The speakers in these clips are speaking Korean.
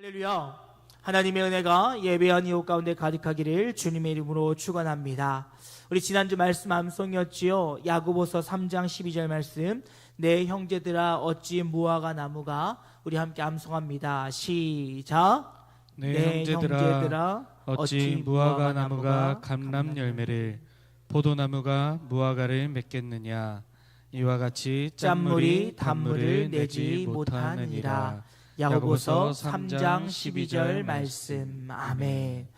할렐루야. 하나님의 은혜가 예배한 이웃 가운데 가득하기를 주님의 이름으로 축원합니다. 우리 지난주 말씀 암송이었지요. 야고보서 3장 12절 말씀, 내 형제들아 어찌 무화과 나무가, 우리 함께 암송합니다. 시작. 내 형제들아 어찌 무화과 나무가 감람 열매를, 포도나무가 무화과를 맺겠느냐. 이와 같이 짠물이 단물을 내지 못하느니라. 야고보서 3장 12절 말씀. 아멘.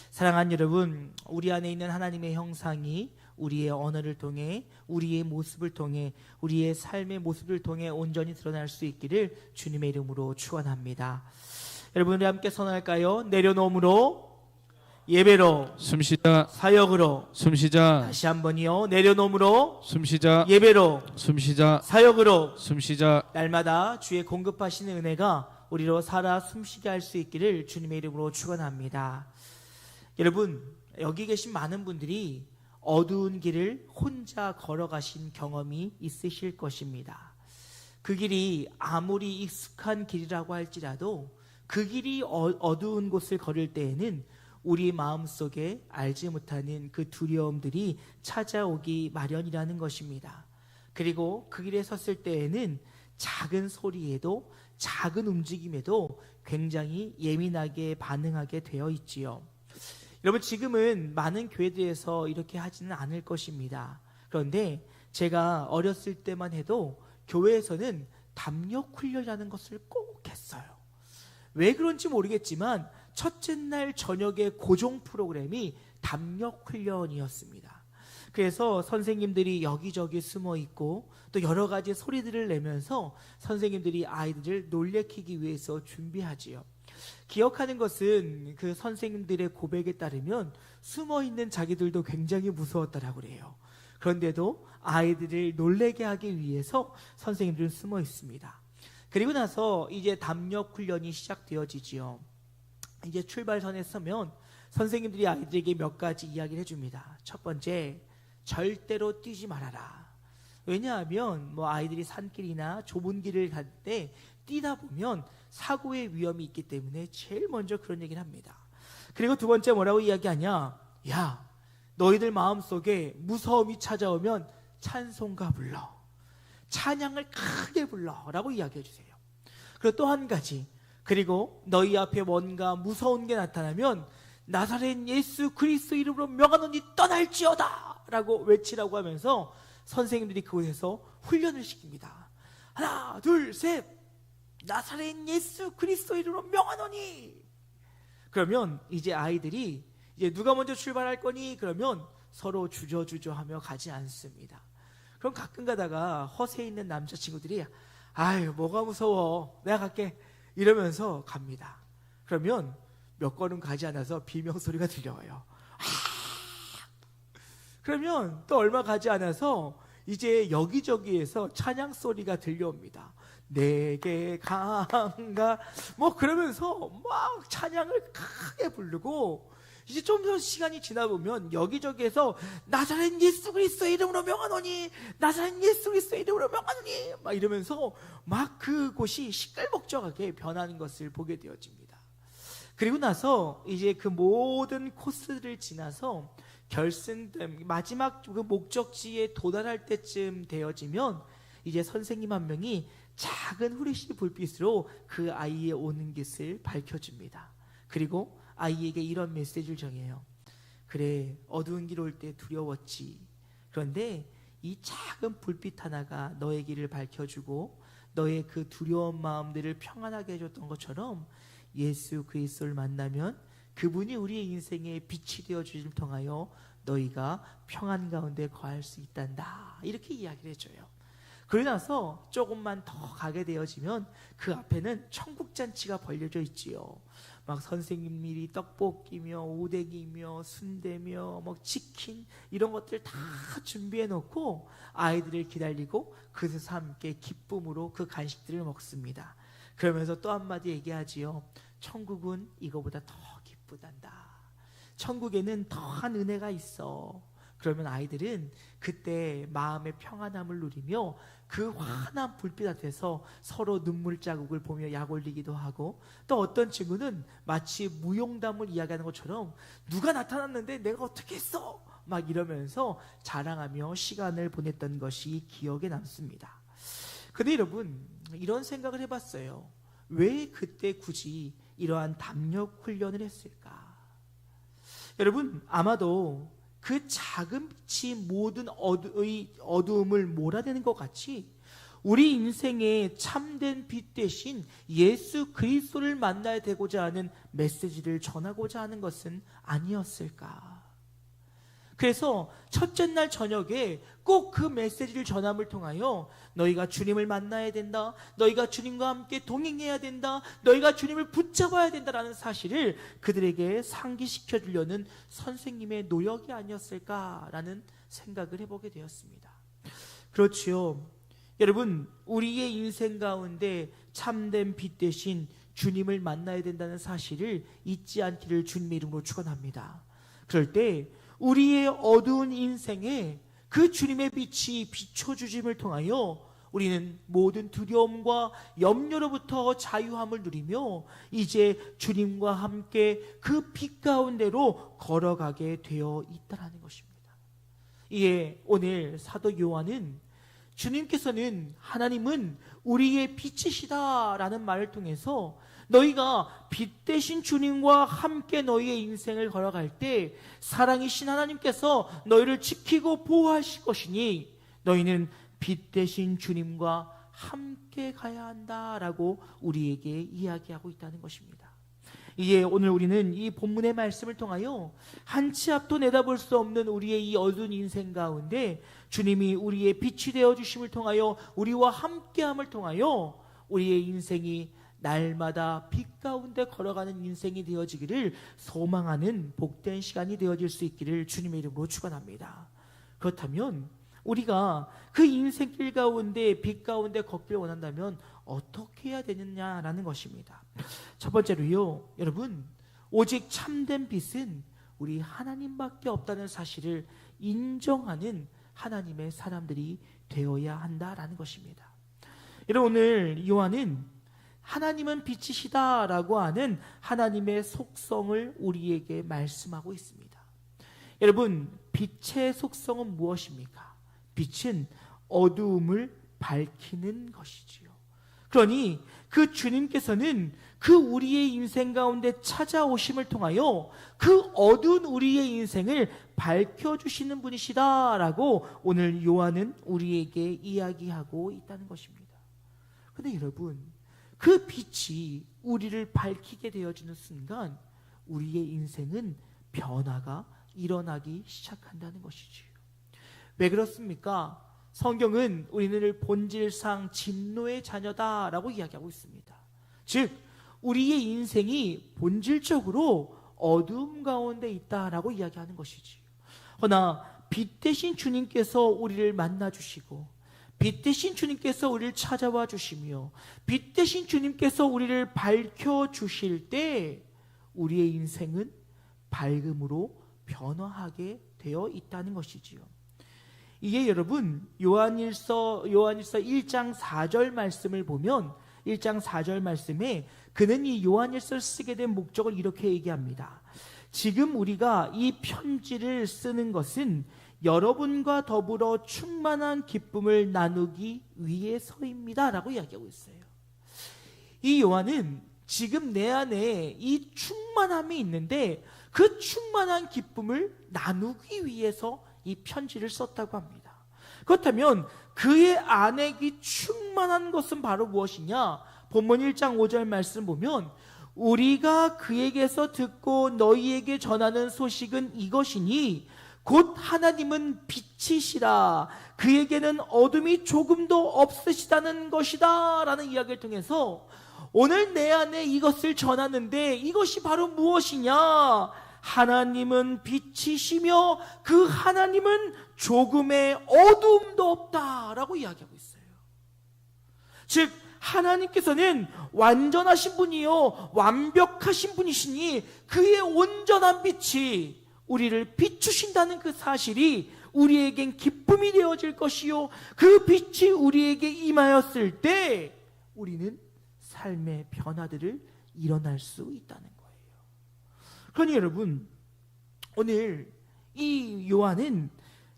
사랑하는 여러분, 우리 안에 있는 하나님의 형상이 우리의 언어를 통해, 우리의 모습을 통해, 우리의 삶의 모습을 통해 온전히 드러날 수 있기를 주님의 이름으로 축원합니다. 여러분, 우리 함께 선언할까요? 내려놓음으로, 예배로, 숨쉬자, 사역으로. 숨쉬자, 다시 한번요. 내려놓음으로, 숨쉬자, 예배로, 숨쉬자, 사역으로. 숨쉬자. 날마다 주의 공급하시는 은혜가 우리로 살아 숨쉬게 할 수 있기를 주님의 이름으로 축원합니다. 여러분, 여기 계신 많은 분들이 어두운 길을 혼자 걸어가신 경험이 있으실 것입니다. 그 길이 아무리 익숙한 길이라고 할지라도 그 길이 어두운 곳을 걸을 때에는 우리 마음속에 알지 못하는 그 두려움들이 찾아오기 마련이라는 것입니다. 그리고 그 길에 섰을 때에는 작은 소리에도, 작은 움직임에도 굉장히 예민하게 반응하게 되어 있지요. 여러분, 지금은 많은 교회들에서 이렇게 하지는 않을 것입니다. 그런데 제가 어렸을 때만 해도 교회에서는 담력 훈련이라는 것을 꼭 했어요. 왜 그런지 모르겠지만 첫째 날 저녁에 고정 프로그램이 담력 훈련이었습니다. 그래서 선생님들이 여기저기 숨어 있고 또 여러 가지 소리들을 내면서 선생님들이 아이들을 놀래키기 위해서 준비하지요. 기억하는 것은 그 선생님들의 고백에 따르면 숨어 있는 자기들도 굉장히 무서웠다라고 그래요. 그런데도 아이들을 놀래게 하기 위해서 선생님들은 숨어 있습니다. 그리고 나서 이제 담력 훈련이 시작되어지지요. 이제 출발선에 서면 선생님들이 아이들에게 몇 가지 이야기를 해줍니다. 첫 번째, 절대로 뛰지 말아라. 왜냐하면 아이들이 산길이나 좁은 길을 갈 때 뛰다 보면 사고의 위험이 있기 때문에 제일 먼저 그런 얘기를 합니다. 그리고 두 번째 뭐라고 이야기하냐? 야, 너희들 마음속에 무서움이 찾아오면 찬송가 불러, 찬양을 크게 불러 라고 이야기해 주세요. 그리고 또 한 가지, 그리고 너희 앞에 뭔가 무서운 게 나타나면 나사렛 예수 그리스도 이름으로 명하노니 떠날지어다 라고 외치라고 하면서 선생님들이 그곳에서 훈련을 시킵니다. 하나, 둘, 셋, 나사렛 예수 그리스도 이름으로 명하노니. 그러면 이제 아이들이 이제 누가 먼저 출발할 거니? 그러면 서로 주저주저하며 가지 않습니다. 그럼 가끔 가다가 허세 있는 남자친구들이 아유, 뭐가 무서워, 내가 갈게 이러면서 갑니다. 그러면 몇 걸음 가지 않아서 비명소리가 들려와요. 그러면 또 얼마 가지 않아서 이제 여기저기에서 찬양 소리가 들려옵니다. 내게 강가 그러면서 막 찬양을 크게 부르고, 이제 좀 더 시간이 지나 보면 여기저기에서 나사렛 예수 그리스도 이름으로 명하노니, 나사렛 예수 그리스도 이름으로 명하노니 막 이러면서 막 그곳이 시끌벅적하게 변하는 것을 보게 되어집니다. 그리고 나서 이제 그 모든 코스를 지나서 결승점, 마지막 그 목적지에 도달할 때쯤 되어지면 이제 선생님 한 명이 작은 후레쉬 불빛으로 그 아이의 오는 길을 밝혀줍니다. 그리고 아이에게 이런 메시지를 정해요. 그래, 어두운 길 올 때 두려웠지. 그런데 이 작은 불빛 하나가 너의 길을 밝혀주고 너의 그 두려운 마음들을 평안하게 해줬던 것처럼 예수 그리스도를 만나면 그분이 우리의 인생의 빛이 되어주심을 통하여 너희가 평안 가운데 거할 수 있단다. 이렇게 이야기를 해줘요. 그러고 나서 조금만 더 가게 되어지면 그 앞에는 천국잔치가 벌려져 있지요. 막 선생님들이 떡볶이며 오뎅이며 순대며 치킨 이런 것들 다 준비해 놓고 아이들을 기다리고 그래서 함께 기쁨으로 그 간식들을 먹습니다. 그러면서 또 한마디 얘기하지요. 천국은 이거보다 더 기쁘단다. 천국에는 더한 은혜가 있어. 그러면 아이들은 그때 마음의 평안함을 누리며 그 환한 불빛 앞에서 서로 눈물 자국을 보며 약 올리기도 하고, 또 어떤 친구는 마치 무용담을 이야기하는 것처럼 누가 나타났는데 내가 어떻게 했어? 막 이러면서 자랑하며 시간을 보냈던 것이 기억에 남습니다. 근데 여러분, 이런 생각을 해봤어요. 왜 그때 굳이 이러한 담력 훈련을 했을까? 여러분, 아마도 그 작은 빛이 모든 어두움을 몰아내는 것 같이 우리 인생의 참된 빛 대신 예수 그리스도를 만나야 되고자 하는 메시지를 전하고자 하는 것은 아니었을까? 그래서 첫째 날 저녁에 꼭 그 메시지를 전함을 통하여 너희가 주님을 만나야 된다, 너희가 주님과 함께 동행해야 된다, 너희가 주님을 붙잡아야 된다라는 사실을 그들에게 상기시켜 주려는 선생님의 노력이 아니었을까라는 생각을 해보게 되었습니다. 그렇지요. 여러분, 우리의 인생 가운데 참된 빛 대신 주님을 만나야 된다는 사실을 잊지 않기를 주님의 이름으로 축원합니다. 그럴 때 우리의 어두운 인생에 그 주님의 빛이 비춰주심을 통하여 우리는 모든 두려움과 염려로부터 자유함을 누리며 이제 주님과 함께 그 빛 가운데로 걸어가게 되어 있다는 것입니다. 이에 오늘 사도 요한은 주님께서는, 하나님은 우리의 빛이시다라는 말을 통해서 너희가 빛 대신 주님과 함께 너희의 인생을 걸어갈 때 사랑이신 하나님께서 너희를 지키고 보호하실 것이니 너희는 빛 대신 주님과 함께 가야 한다라고 우리에게 이야기하고 있다는 것입니다. 이에 오늘 우리는 이 본문의 말씀을 통하여 한 치 앞도 내다볼 수 없는 우리의 이 어두운 인생 가운데 주님이 우리의 빛이 되어주심을 통하여 우리와 함께함을 통하여 우리의 인생이 날마다 빛 가운데 걸어가는 인생이 되어지기를 소망하는 복된 시간이 되어질 수 있기를 주님의 이름으로 축원합니다. 그렇다면 우리가 그 인생길 가운데 빛 가운데 걷길 원한다면 어떻게 해야 되느냐라는 것입니다. 첫 번째로요, 여러분, 오직 참된 빛은 우리 하나님밖에 없다는 사실을 인정하는 하나님의 사람들이 되어야 한다라는 것입니다. 여러분, 오늘 요한은 하나님은 빛이시다라고 하는 하나님의 속성을 우리에게 말씀하고 있습니다. 여러분, 빛의 속성은 무엇입니까? 빛은 어두움을 밝히는 것이지요. 그러니 그 주님께서는 그 우리의 인생 가운데 찾아오심을 통하여 그 어두운 우리의 인생을 밝혀주시는 분이시다라고 오늘 요한은 우리에게 이야기하고 있다는 것입니다. 그런데 여러분, 그 빛이 우리를 밝히게 되어지는 순간 우리의 인생은 변화가 일어나기 시작한다는 것이지요. 왜 그렇습니까? 성경은 우리를 본질상 진노의 자녀다라고 이야기하고 있습니다. 즉, 우리의 인생이 본질적으로 어두움 가운데 있다라고 이야기하는 것이지요. 그러나 빛 대신 주님께서 우리를 만나주시고 빛 대신 주님께서 우리를 찾아와 주시며 빛 대신 주님께서 우리를 밝혀주실 때 우리의 인생은 밝음으로 변화하게 되어 있다는 것이지요. 이게 여러분, 요한일서 1장 4절 말씀을 보면 1장 4절 말씀에 그는 이 요한일서를 쓰게 된 목적을 이렇게 얘기합니다. 지금 우리가 이 편지를 쓰는 것은 여러분과 더불어 충만한 기쁨을 나누기 위해서입니다 라고 이야기하고 있어요. 이 요한은 지금 내 안에 이 충만함이 있는데 그 충만한 기쁨을 나누기 위해서 이 편지를 썼다고 합니다. 그렇다면 그의 안에 이 충만한 것은 바로 무엇이냐? 본문 1장 5절 말씀 보면 우리가 그에게서 듣고 너희에게 전하는 소식은 이것이니 곧 하나님은 빛이시라 그에게는 어둠이 조금도 없으시다는 것이다 라는 이야기를 통해서 오늘 내 안에 이것을 전하는데 이것이 바로 무엇이냐? 하나님은 빛이시며 그 하나님은 조금의 어둠도 없다라고 이야기하고 있어요. 즉 하나님께서는 완전하신 분이요 완벽하신 분이시니 그의 온전한 빛이 우리를 비추신다는 그 사실이 우리에겐 기쁨이 되어질 것이요, 그 빛이 우리에게 임하였을 때 우리는 삶의 변화들을 일어날 수 있다는 거예요. 그러니 여러분, 오늘 이 요한은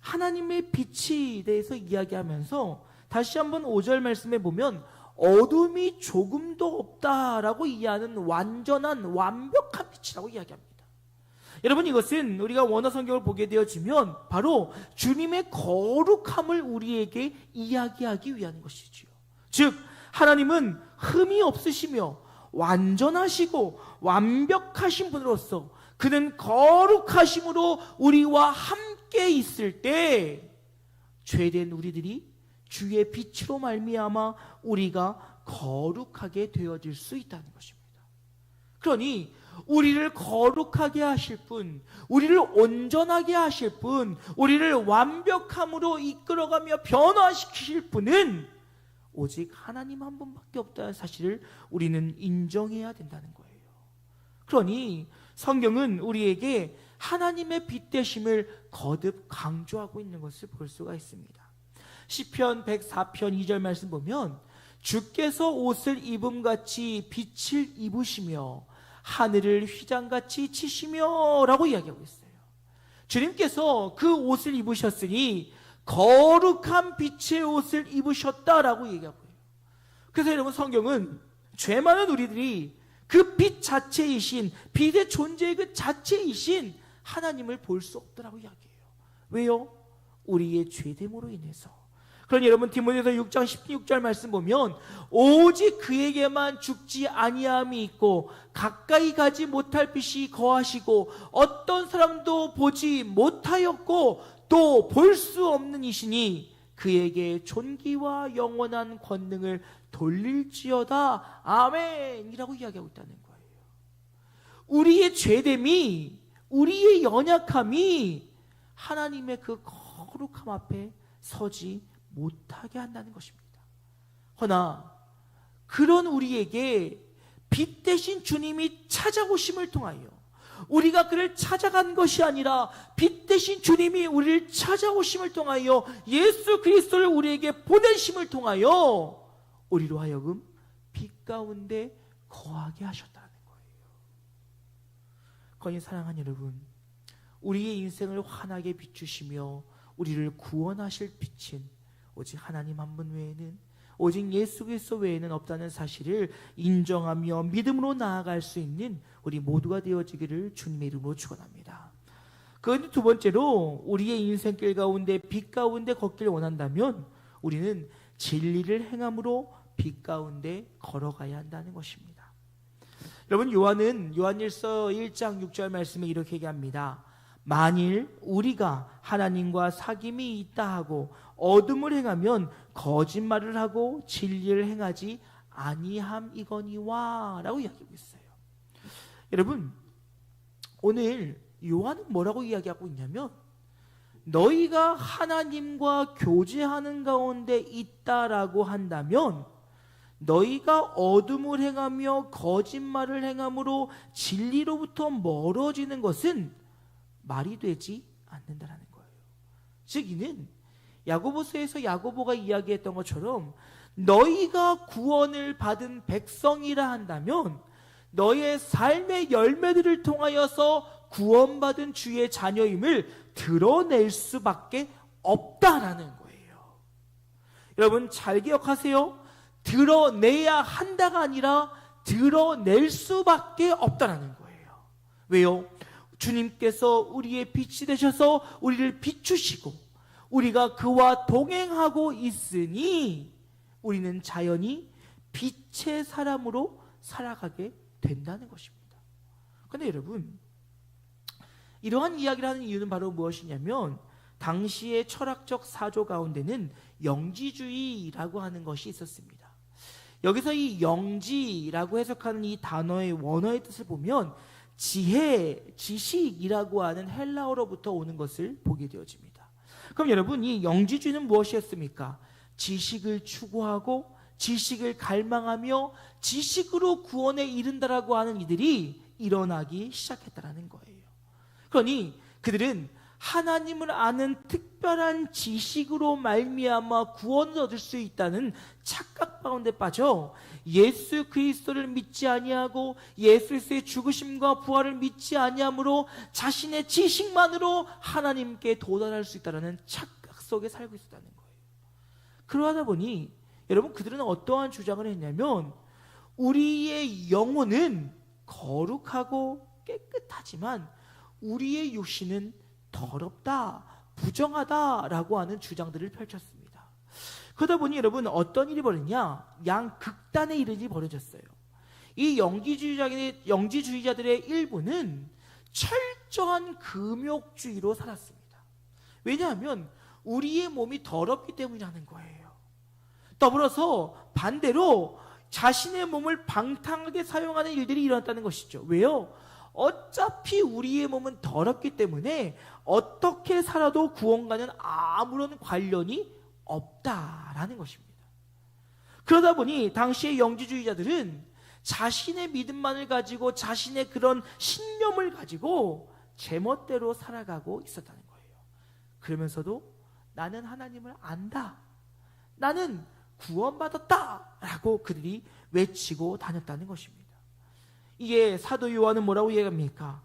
하나님의 빛에 대해서 이야기하면서 다시 한번 5절 말씀에 보면 어둠이 조금도 없다라고 이해하는 완전한 완벽한 빛이라고 이야기합니다. 여러분, 이것은 우리가 원어 성경을 보게 되어지면 바로 주님의 거룩함을 우리에게 이야기하기 위한 것이지요. 즉 하나님은 흠이 없으시며 완전하시고 완벽하신 분으로서 그는 거룩하심으로 우리와 함께 있을 때 죄된 우리들이 주의 빛으로 말미암아 우리가 거룩하게 되어질 수 있다는 것입니다. 그러니 우리를 거룩하게 하실 분, 우리를 온전하게 하실 분, 우리를 완벽함으로 이끌어가며 변화시키실 분은 오직 하나님 한 분밖에 없다는 사실을 우리는 인정해야 된다는 거예요. 그러니 성경은 우리에게 하나님의 빛 되심을 거듭 강조하고 있는 것을 볼 수가 있습니다. 시편 104편 2절 말씀 보면 주께서 옷을 입음같이 빛을 입으시며 하늘을 휘장같이 치시며 라고 이야기하고 있어요. 주님께서 그 옷을 입으셨으니 거룩한 빛의 옷을 입으셨다라고 얘기하고 있어요. 그래서 여러분, 성경은 죄 많은 우리들이 그 빛 자체이신, 빛의 존재의 그 자체이신 하나님을 볼 수 없더라고 이야기해요. 왜요? 우리의 죄됨으로 인해서. 그러니 여러분, 디모데서 6장 16절 말씀 보면 오직 그에게만 죽지 아니함이 있고 가까이 가지 못할 빛이 거하시고 어떤 사람도 보지 못하였고 또 볼 수 없는 이시니 그에게 존귀와 영원한 권능을 돌릴지어다. 아멘이라고 이야기하고 있다는 거예요. 우리의 죄됨이, 우리의 연약함이 하나님의 그 거룩함 앞에 서지 못하게 한다는 것입니다. 허나 그런 우리에게 빛 대신 주님이 찾아오심을 통하여, 우리가 그를 찾아간 것이 아니라 빛 대신 주님이 우리를 찾아오심을 통하여 예수 그리스도를 우리에게 보내심을 통하여 우리로 하여금 빛 가운데 거하게 하셨다는 거예요. 거니 사랑하는 여러분, 우리의 인생을 환하게 비추시며 우리를 구원하실 빛은 오직 하나님 한 분 외에는, 오직 예수 그리스도 외에는 없다는 사실을 인정하며 믿음으로 나아갈 수 있는 우리 모두가 되어지기를 주님의 이름으로 축원합니다. 그 두 번째로, 우리의 인생길 가운데 빛 가운데 걷기를 원한다면 우리는 진리를 행함으로 빛 가운데 걸어가야 한다는 것입니다. 여러분, 요한은 요한일서 1장 6절 말씀에 이렇게 얘기합니다. 만일 우리가 하나님과 사귐이 있다 하고 어둠을 행하면 거짓말을 하고 진리를 행하지 아니함이거니와 라고 이야기하고 있어요. 여러분, 오늘 요한은 뭐라고 이야기하고 있냐면 너희가 하나님과 교제하는 가운데 있다라고 한다면 너희가 어둠을 행하며 거짓말을 행함으로 진리로부터 멀어지는 것은 말이 되지 않는다라는 거예요. 즉 이는 야고보서에서 야고보가 이야기했던 것처럼 너희가 구원을 받은 백성이라 한다면 너희의 삶의 열매들을 통하여서 구원받은 주의 자녀임을 드러낼 수밖에 없다라는 거예요. 여러분 잘 기억하세요. 드러내야 한다가 아니라 드러낼 수밖에 없다라는 거예요. 왜요? 주님께서 우리의 빛이 되셔서 우리를 비추시고 우리가 그와 동행하고 있으니 우리는 자연히 빛의 사람으로 살아가게 된다는 것입니다. 그런데 여러분, 이러한 이야기를 하는 이유는 바로 무엇이냐면 당시의 철학적 사조 가운데는 영지주의라고 하는 것이 있었습니다. 여기서 이 영지라고 해석하는 이 단어의 원어의 뜻을 보면 지혜, 지식이라고 하는 헬라어로부터 오는 것을 보게 되어집니다. 그럼 여러분, 이 영지주의는 무엇이었습니까? 지식을 추구하고 지식을 갈망하며 지식으로 구원에 이른다라고 하는 이들이 일어나기 시작했다라는 거예요. 그러니 그들은 하나님을 아는 특별한 지식으로 말미암아 구원을 얻을 수 있다는 착각 가운데 빠져 예수 그리스도를 믿지 아니하고 예수 그리스도의 죽으심과 부활을 믿지 아니함으로 자신의 지식만으로 하나님께 도달할 수 있다는 착각 속에 살고 있었다는 거예요. 그러하다 보니 여러분, 그들은 어떠한 주장을 했냐면, 우리의 영혼은 거룩하고 깨끗하지만 우리의 육신은 더럽다, 부정하다라고 하는 주장들을 펼쳤습니다. 그러다 보니 여러분, 어떤 일이 벌어졌냐? 양극단의 일이 벌어졌어요. 이 영지주의자들의 일부는 철저한 금욕주의로 살았습니다. 왜냐하면 우리의 몸이 더럽기 때문이라는 거예요. 더불어서 반대로 자신의 몸을 방탕하게 사용하는 일들이 일어났다는 것이죠. 왜요? 어차피 우리의 몸은 더럽기 때문에 어떻게 살아도 구원과는 아무런 관련이 없다라는 것입니다. 그러다 보니 당시의 영지주의자들은 자신의 믿음만을 가지고, 자신의 그런 신념을 가지고 제멋대로 살아가고 있었다는 거예요. 그러면서도 나는 하나님을 안다, 나는 구원받았다 라고 그들이 외치고 다녔다는 것입니다. 이게 사도 요한은 뭐라고 얘기합니까?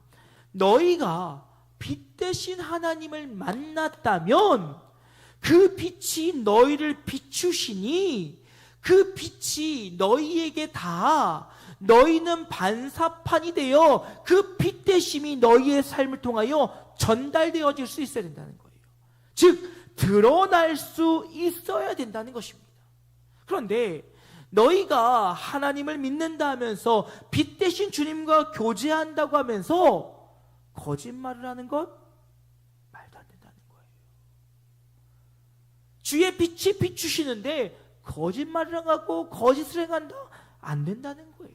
너희가 빛 대신 하나님을 만났다면 그 빛이 너희를 비추시니 그 빛이 너희에게 다 너희는 반사판이 되어 그 빛 대심이 너희의 삶을 통하여 전달되어질 수 있어야 된다는 거예요. 즉 드러날 수 있어야 된다는 것입니다. 그런데 너희가 하나님을 믿는다 하면서 빛 대신 주님과 교제한다고 하면서 거짓말을 하는 것 말도 안 된다는 거예요. 주의 빛이 비추시는데 거짓말을 하고 거짓을 행한다? 안 된다는 거예요.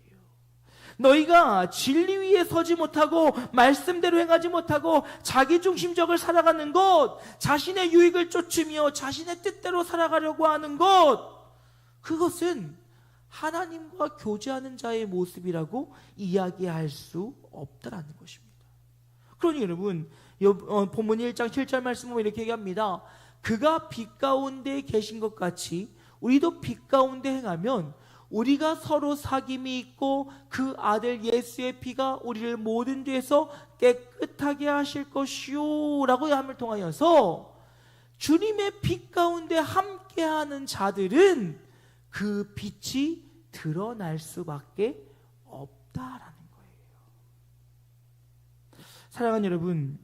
너희가 진리 위에 서지 못하고 말씀대로 행하지 못하고 자기중심적을 살아가는 것, 자신의 유익을 쫓으며 자신의 뜻대로 살아가려고 하는 것, 그것은 하나님과 교제하는 자의 모습이라고 이야기할 수 없다라는 것입니다. 그러니 여러분, 본문 1장 7절 말씀은 이렇게 얘기합니다. 그가 빛 가운데 계신 것 같이 우리도 빛 가운데 행하면 우리가 서로 사귐이 있고 그 아들 예수의 피가 우리를 모든 죄에서 깨끗하게 하실 것이요 라고 함을 통하여서 주님의 빛 가운데 함께하는 자들은 그 빛이 드러날 수밖에 없다라는 거예요. 사랑하는 여러분,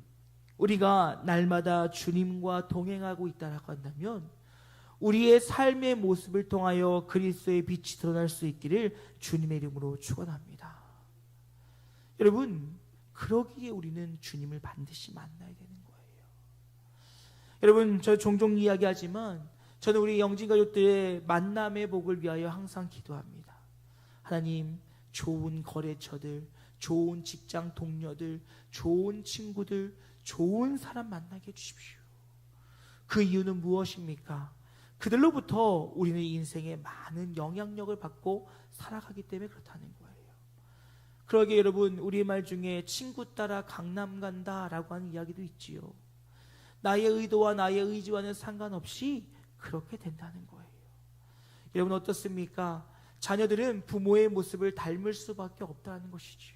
우리가 날마다 주님과 동행하고 있다라고 한다면 우리의 삶의 모습을 통하여 그리스도의 빛이 드러날 수 있기를 주님의 이름으로 축원합니다. 여러분, 그러기에 우리는 주님을 반드시 만나야 되는 거예요. 여러분, 저 종종 이야기하지만 저는 우리 영진가족들의 만남의 복을 위하여 항상 기도합니다. 하나님, 좋은 거래처들, 좋은 직장 동료들, 좋은 친구들, 좋은 사람 만나게 해주십시오. 그 이유는 무엇입니까? 그들로부터 우리는 인생에 많은 영향력을 받고 살아가기 때문에 그렇다는 거예요. 그러기에 여러분, 우리의 말 중에 친구 따라 강남 간다라고 하는 이야기도 있지요. 나의 의도와 나의 의지와는 상관없이 그렇게 된다는 거예요. 여러분 어떻습니까? 자녀들은 부모의 모습을 닮을 수밖에 없다는 것이지요.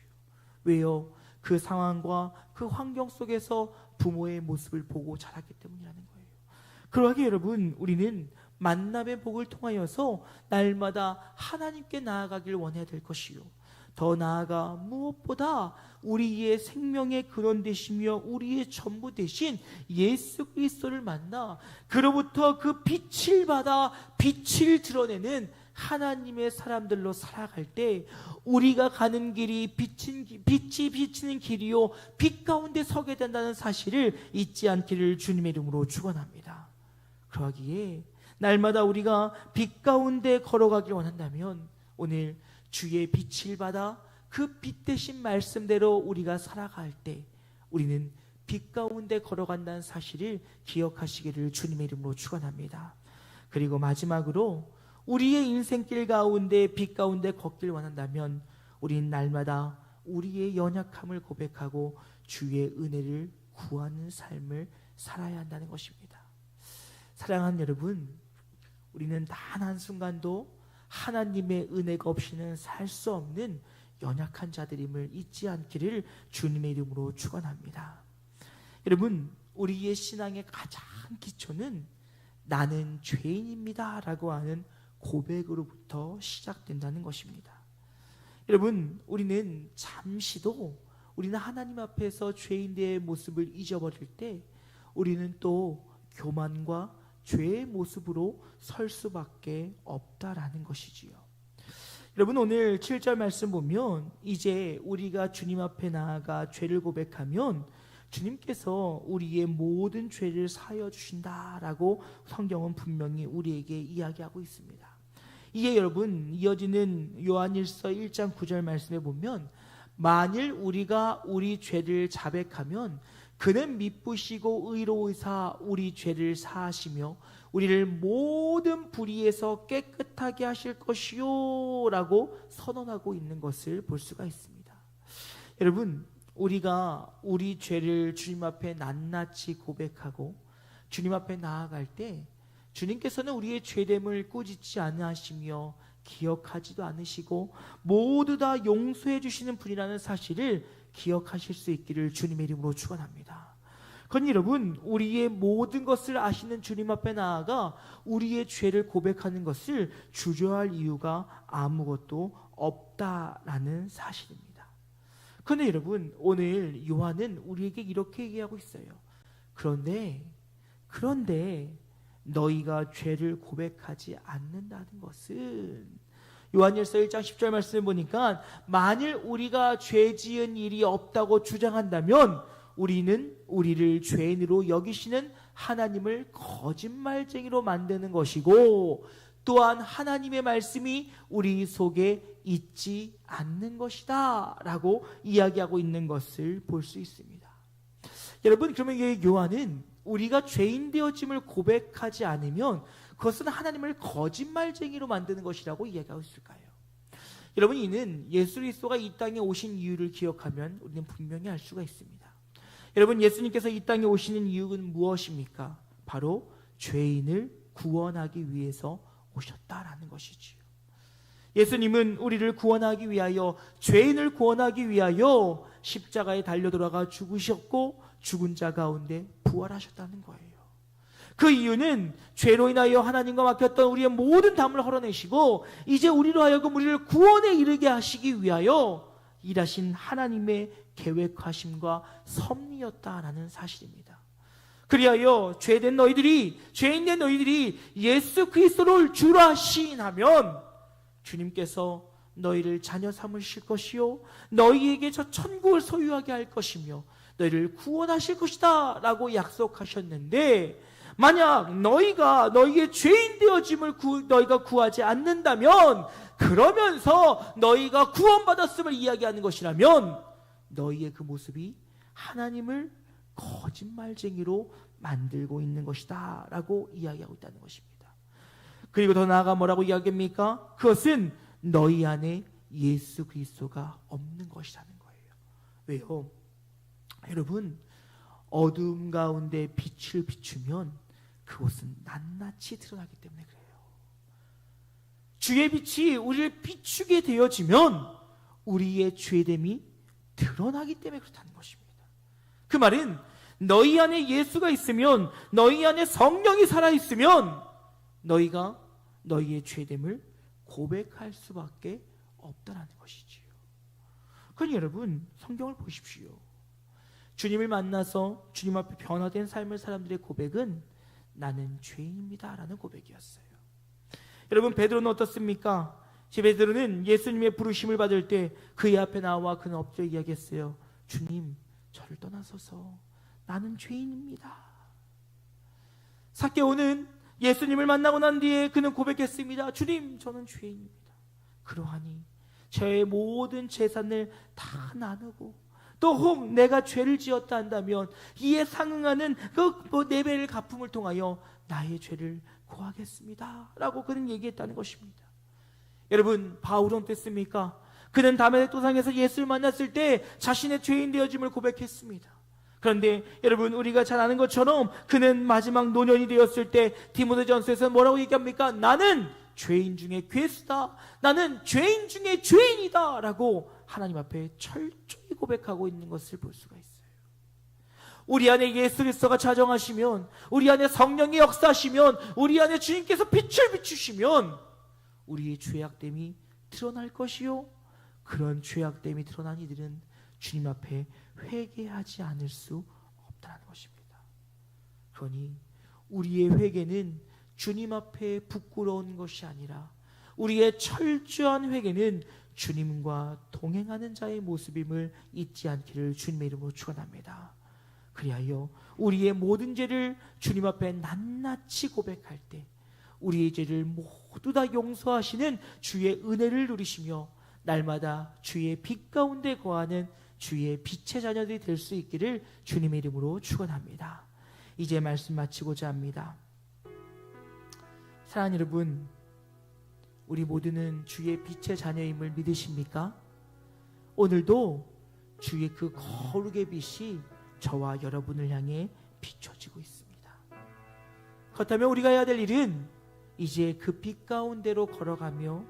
왜요? 그 상황과 그 환경 속에서 부모의 모습을 보고 자랐기 때문이라는 거예요. 그러하게 여러분, 우리는 만남의 복을 통하여서 날마다 하나님께 나아가길 원해야 될 것이요, 더 나아가 무엇보다 우리의 생명의 근원 되시며 우리의 전부 되신 예수 그리스도를 만나 그로부터 그 빛을 받아 빛을 드러내는 하나님의 사람들로 살아갈 때 우리가 가는 길이 빛이 비치는 길이요 빛 가운데 서게 된다는 사실을 잊지 않기를 주님의 이름으로 축원합니다. 그러하기에 날마다 우리가 빛 가운데 걸어가길 원한다면 오늘 주의 빛을 받아 그 빛 대신 말씀대로 우리가 살아갈 때 우리는 빛 가운데 걸어간다는 사실을 기억하시기를 주님의 이름으로 축원합니다. 그리고 마지막으로 우리의 인생길 가운데 빛 가운데 걷길 원한다면 우리는 날마다 우리의 연약함을 고백하고 주의 은혜를 구하는 삶을 살아야 한다는 것입니다. 사랑하는 여러분, 우리는 단 한순간도 하나님의 은혜가 없이는 살 수 없는 연약한 자들임을 잊지 않기를 주님의 이름으로 축원합니다. 여러분, 우리의 신앙의 가장 기초는 나는 죄인입니다 라고 하는 고백으로부터 시작된다는 것입니다. 여러분, 우리는 잠시도 우리는 하나님 앞에서 죄인의 모습을 잊어버릴 때 우리는 또 교만과 죄의 모습으로 설 수밖에 없다라는 것이지요. 여러분, 오늘 7절 말씀 보면 이제 우리가 주님 앞에 나아가 죄를 고백하면 주님께서 우리의 모든 죄를 사하여 주신다라고 성경은 분명히 우리에게 이야기하고 있습니다. 이에 여러분, 이어지는 요한일서 1장 9절 말씀에 보면 만일 우리가 우리 죄를 자백하면 그는 미쁘시고 의로우사 우리 죄를 사하시며 우리를 모든 불의에서 깨끗하게 하실 것이요 라고 선언하고 있는 것을 볼 수가 있습니다. 여러분, 우리가 우리 죄를 주님 앞에 낱낱이 고백하고 주님 앞에 나아갈 때 주님께서는 우리의 죄됨을 꾸짖지 않으시며 기억하지도 않으시고 모두 다 용서해 주시는 분이라는 사실을 기억하실 수 있기를 주님의 이름으로 축원합니다. 그러니 여러분, 우리의 모든 것을 아시는 주님 앞에 나아가 우리의 죄를 고백하는 것을 주저할 이유가 아무것도 없다라는 사실입니다. 그런데 여러분, 오늘 요한은 우리에게 이렇게 얘기하고 있어요. 그런데 너희가 죄를 고백하지 않는다는 것은, 요한일서 1장 10절 말씀을 보니까 만일 우리가 죄 지은 일이 없다고 주장한다면 우리는 우리를 죄인으로 여기시는 하나님을 거짓말쟁이로 만드는 것이고 또한 하나님의 말씀이 우리 속에 있지 않는 것이다 라고 이야기하고 있는 것을 볼 수 있습니다. 여러분, 그러면 이 요한은 우리가 죄인 되어짐을 고백하지 않으면 그것은 하나님을 거짓말쟁이로 만드는 것이라고 이야기하고 있을까요? 여러분, 이는 예수 그리스도가 이 땅에 오신 이유를 기억하면 우리는 분명히 알 수가 있습니다. 여러분, 예수님께서 이 땅에 오시는 이유는 무엇입니까? 바로 죄인을 구원하기 위해서 오셨다라는 것이지요. 예수님은 우리를 구원하기 위하여, 죄인을 구원하기 위하여 십자가에 달려 돌아가 죽으셨고 죽은 자 가운데 부활하셨다는 거예요. 그 이유는 죄로 인하여 하나님과 막혔던 우리의 모든 담을 헐어내시고 이제 우리로 하여금 우리를 구원에 이르게 하시기 위하여 일하신 하나님의 계획하심과 섭리였다라는 사실입니다. 그리하여 죄인 된 너희들이 예수 그리스도를 주라 시인하면 주님께서 너희를 자녀 삼으실 것이요 너희에게 저 천국을 소유하게 할 것이며 너희를 구원하실 것이다 라고 약속하셨는데, 만약 너희가 너희의 죄인 되어짐을 너희가 구하지 않는다면, 그러면서 너희가 구원받았음을 이야기하는 것이라면 너희의 그 모습이 하나님을 거짓말쟁이로 만들고 있는 것이다 라고 이야기하고 있다는 것입니다. 그리고 더 나아가 뭐라고 이야기합니까? 그것은 너희 안에 예수 그리스도가 없는 것이라는 거예요. 왜요? 여러분, 어두움 가운데 빛을 비추면 그것은 낱낱이 드러나기 때문에 그래요. 주의 빛이 우리를 비추게 되어지면 우리의 죄됨이 드러나기 때문에 그렇다는 것입니다. 그 말은 너희 안에 예수가 있으면, 너희 안에 성령이 살아있으면 너희가 너희의 죄됨을 고백할 수밖에 없다는 것이지요. 그러니 여러분, 성경을 보십시오. 주님을 만나서 주님 앞에 변화된 삶을 사람들의 고백은 나는 죄인입니다 라는 고백이었어요. 여러분, 베드로는 어떻습니까? 베드로는 예수님의 부르심을 받을 때 그의 앞에 나와 그는 엎드려 이야기했어요. 주님, 저를 떠나소서, 나는 죄인입니다. 삭개오는 예수님을 만나고 난 뒤에 그는 고백했습니다. 주님, 저는 죄인입니다. 그러하니 저의 모든 재산을 다 나누고 또 혹 내가 죄를 지었다 한다면 이에 상응하는 그 4배를 갚음을 통하여 나의 죄를 고하겠습니다 라고 그는 얘기했다는 것입니다. 여러분, 바울은 어땠습니까? 그는 다메섹 도상에서 예수를 만났을 때 자신의 죄인 되어짐을 고백했습니다. 그런데 여러분, 우리가 잘 아는 것처럼 그는 마지막 노년이 되었을 때 디모데전서에서 뭐라고 얘기합니까? 나는 죄인 중에 괴수다, 나는 죄인 중에 죄인이다 라고 하나님 앞에 철저히 고백하고 있는 것을 볼 수가 있어요. 우리 안에 예수 그리스도가 자정하시면, 우리 안에 성령이 역사하시면, 우리 안에 주님께서 빛을 비추시면 우리의 죄악됨이 드러날 것이요, 그런 죄악됨이 드러난 이들은 주님 앞에 회개하지 않을 수 없다는 것입니다. 그러니 우리의 회개는 주님 앞에 부끄러운 것이 아니라, 우리의 철저한 회개는 주님과 동행하는 자의 모습임을 잊지 않기를 주님의 이름으로 축원합니다. 그리하여 우리의 모든 죄를 주님 앞에 낱낱이 고백할 때 우리의 죄를 모두 다 용서하시는 주의 은혜를 누리시며 날마다 주의 빛 가운데 거하는 주의 빛의 자녀들이 될 수 있기를 주님의 이름으로 축원합니다. 이제 말씀 마치고자 합니다. 사랑하는 여러분, 우리 모두는 주의 빛의 자녀임을 믿으십니까? 오늘도 주의 그 거룩의 빛이 저와 여러분을 향해 비춰지고 있습니다. 그렇다면 우리가 해야 될 일은 이제 그 빛 가운데로 걸어가며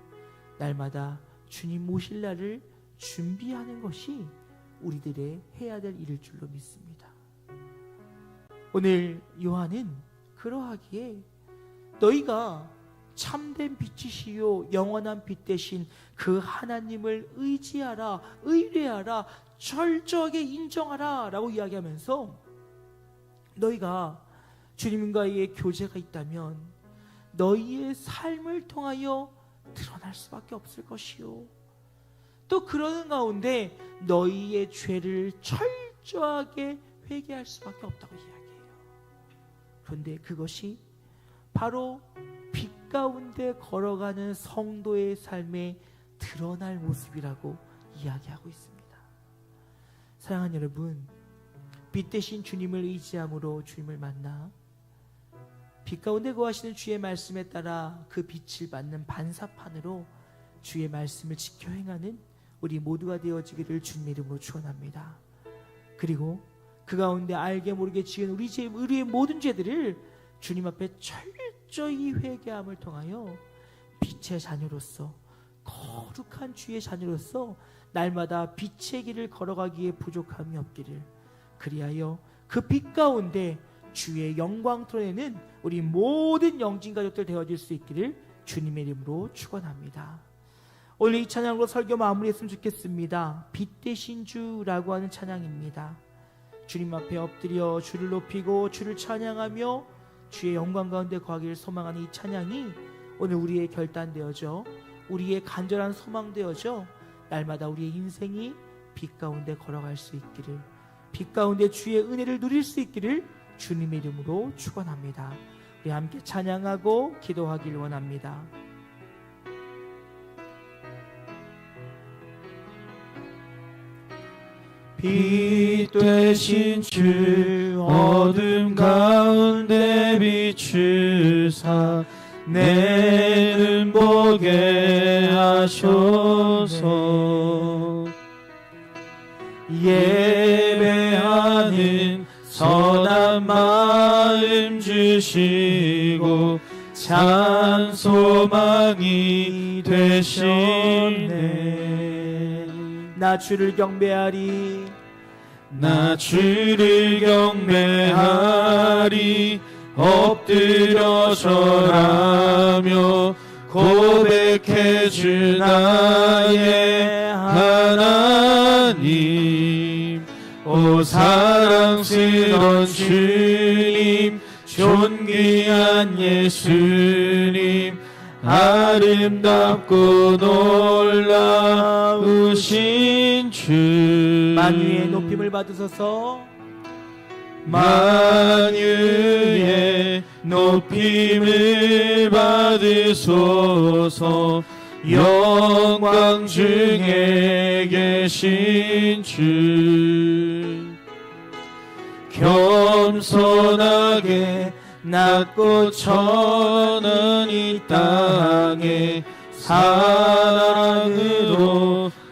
날마다 주님 모실 날을 준비하는 것이 우리들의 해야 될 일일 줄로 믿습니다. 오늘 요한은 그러하기에 너희가 참된 빛이시요 영원한 빛 대신 그 하나님을 의지하라, 의뢰하라, 철저하게 인정하라 라고 이야기하면서 너희가 주님과의 교제가 있다면 너희의 삶을 통하여 드러날 수밖에 없을 것이요, 또 그러는 가운데 너희의 죄를 철저하게 회개할 수밖에 없다고 이야기해요. 그런데 그것이 바로 빛 가운데 걸어가는 성도의 삶에 드러날 모습이라고 이야기하고 있습니다. 사랑하는 여러분, 빛 대신 주님을 의지함으로 주님을 만나 빛 가운데 거하시는 주의 말씀에 따라 그 빛을 받는 반사판으로 주의 말씀을 지켜 행하는 우리 모두가 되어지기를 주님의 이름으로 축원합니다. 그리고 그 가운데 알게 모르게 지은 우리의 모든 죄들을 주님 앞에 철저히 회개함을 통하여 빛의 자녀로서, 거룩한 주의 자녀로서 날마다 빛의 길을 걸어가기에 부족함이 없기를, 그리하여 그 빛 가운데 주의 영광 드러내는 우리 모든 영진 가족들 되어질 수 있기를 주님의 이름으로 축원합니다. 오늘 이 찬양으로 설교 마무리했으면 좋겠습니다. 빛 대신 주라고 하는 찬양입니다. 주님 앞에 엎드려 주를 높이고 주를 찬양하며 주의 영광 가운데 거하기를 소망하는 이 찬양이 오늘 우리의 결단되어져, 우리의 간절한 소망되어져 날마다 우리의 인생이 빛 가운데 걸어갈 수 있기를, 빛 가운데 주의 은혜를 누릴 수 있기를 주님의 이름으로 축원합니다. 우리 함께 찬양하고 기도하길 원합니다. 빛 되신 주 어둠 가운데 비추사 내 눈 보게 하소서. 예배하는 선한 마음 주시고 참 소망이 되시네. 나 주를 경배하리, 나 주를 경배하리. 엎드려 절하며 고백해 주 나의 하나님. 오 사랑스런 주님, 존귀한 예수님, 아름답고 놀라우신 주, 만유의 높임을 받으소서. 만유의 높임을 받으소서. 영광 중에 계신 주, 겸손하게 낮고 천한 이 땅에 사랑으로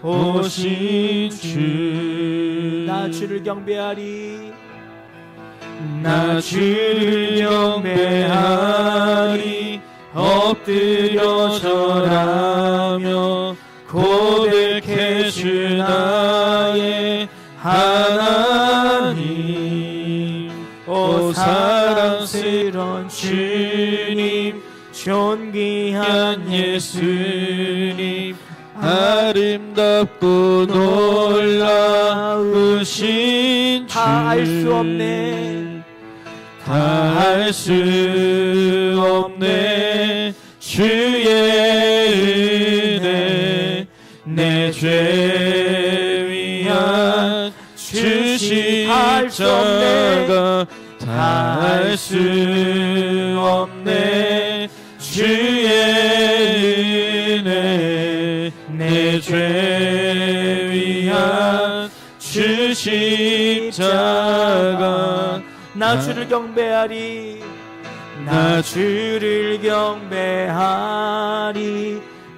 오신 주, 나 주를 경배하리, 나 주를 경배하리 엎드려 절하며 고백해 주 나의 하나님. 오 사랑스런 주님 존귀한 예수님 아름답고 놀라우신 주 다 알 수 없네 다 알 수 없네 주의 은혜 내 죄 위한 주 십자가 다 알 수 없네 주의 은혜 내 죄 위한 주 십자가 나 주를 경배하리 나 주를 경배하리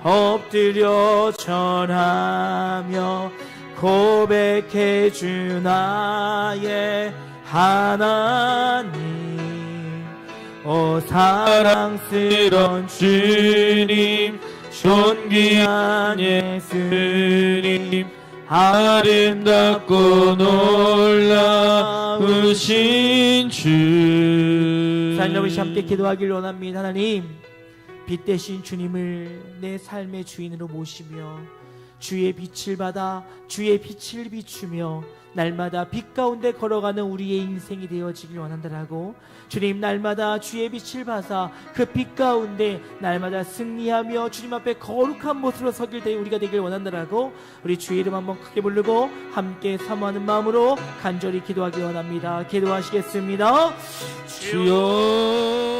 엎드려 절하며 고백해 주 나의 하나님. 오 사랑스런 주님 존귀한 예수님 아름답고 놀라우신 주. 사랑하는 우리 함께 기도하길 원합니다. 하나님, 빛 대신 주님을 내 삶의 주인으로 모시며 주의 빛을 받아 주의 빛을 비추며 날마다 빛 가운데 걸어가는 우리의 인생이 되어지길 원한다라고. 주님, 날마다 주의 빛을 받아 그 빛 가운데 날마다 승리하며 주님 앞에 거룩한 모습으로 서길 때 우리가 되길 원한다라고. 우리 주의 이름 한번 크게 부르고 함께 사모하는 마음으로 간절히 기도하기 원합니다. 기도하시겠습니다. 주여